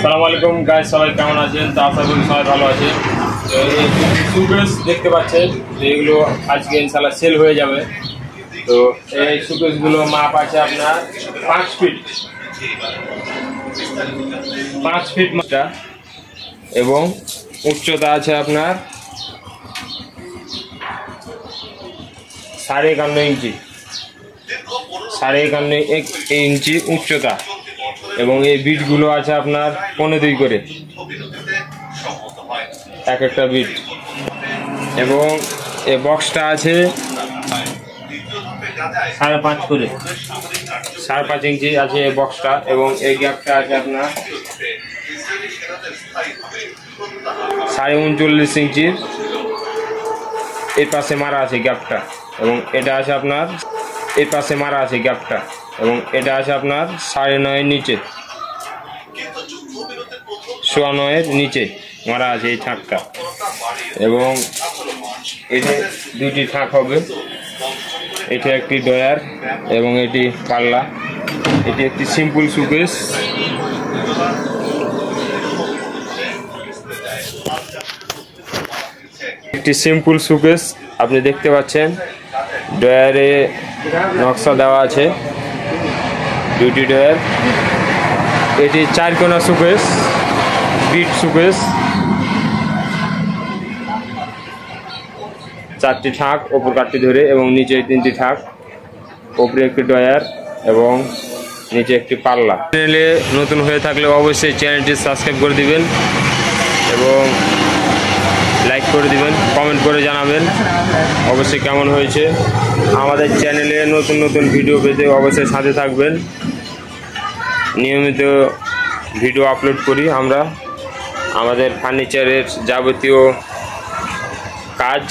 আসসালামু আলাইকুম গাইস, সবাই কেমন আছেন? তো আশা করি সবাই ভালো আছেন। তো এই সুকেস দেখতে পাচ্ছেন, এগুলো আজকে ইনশাআল্লাহ সেল হয়ে যাবে। তো এই সুকেসগুলো মাপ আছে আপনার 5 ফিট 5 ফিট মাপটা, এবং উচ্চতা আছে আপনার 51.5 ইঞ্চি, 51.5 ইঞ্চি উচ্চতা, এবং এই বিটগুলো আছে আপনার 15 করে এক একটা বিট, এবং এই বক্সটা আছে 5.5 করে 5.5 ইঞ্চি আছে এই বক্সটা, এবং এই গ্যাপটা আছে আপনার 39.5 ইঞ্চির এই পাশে মারা আছে গ্যাপটা, এবং এটা আছে আপনার এই পাশে মারা আছে গ্যাপটা, এবং এটা আছে আপনার 9.5 নিচে, 9.25 নিচে মারা আছে এই থাকটা, এবং এটা দুইটি থাক হবে। এটা একটি ডয়ার এবং এটি পাল্লা। এটি একটি সিম্পল সুকেস। একটি সিম্পল সুকেস আপনি দেখতে পাচ্ছেন, ডয়ারে নকশা দেওয়া আছে, দুটি ডয়ার। এটি 4 কোণা সুকেস, বিট সুকেস, 4টি থাক ওপর কাটটি ধরে, এবং নিচে 3টি থাক, ওপরে একটি ডয়ার এবং নিচে একটি পাল্লা। চ্যানেলে নতুন হয়ে থাকলে অবশ্যই চ্যানেলটি সাবস্ক্রাইব করে দিবেন এবং লাইক করে দিবেন, কমেন্ট করে জানাবেন অবশ্যই কেমন হয়েছে। আমাদের চ্যানেলে নতুন নতুন ভিডিও পেতে অবশ্যই সাথে থাকবেন। নিয়মিত ভিডিও আপলোড করি আমরা। আমাদের ফার্নিচারের যাবতীয় কাজ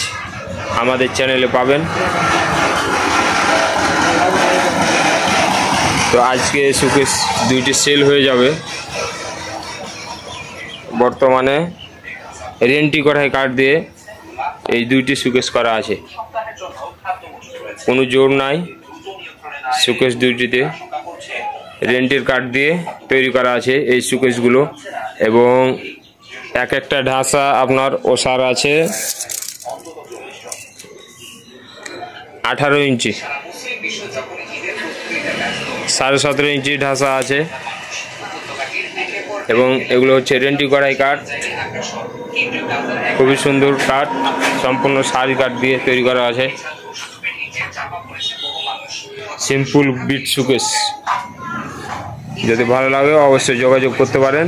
আমাদের চ্যানেলে পাবেন। তো আজকে সুকেস দুইটি সেল হয়ে যাবে। বর্তমানে রেন্টি করাই কাঠ দিয়ে এই দুইটি সুকেস করা আছে, কোনো জোর নাই। সুকেস দুইটিতে রেন্টির কাঠ দিয়ে তৈরি করা আছে এই সুকেসগুলো, এবং এক একটা ঢাসা আপনার ওসার আছে 18 ইঞ্চি, 17.5 ইঞ্চি ঢাসা আছে, এবং এগুলো হচ্ছে রেন্টি করাই কাঠ। খুবই সুন্দর কাঠ, সম্পূর্ণ শাড়ি কাঠ দিয়ে তৈরি করা আছে। সিম্পল বিট সুকেস। যদি ভালো লাগে অবশ্যই যোগাযোগ করতে পারেন।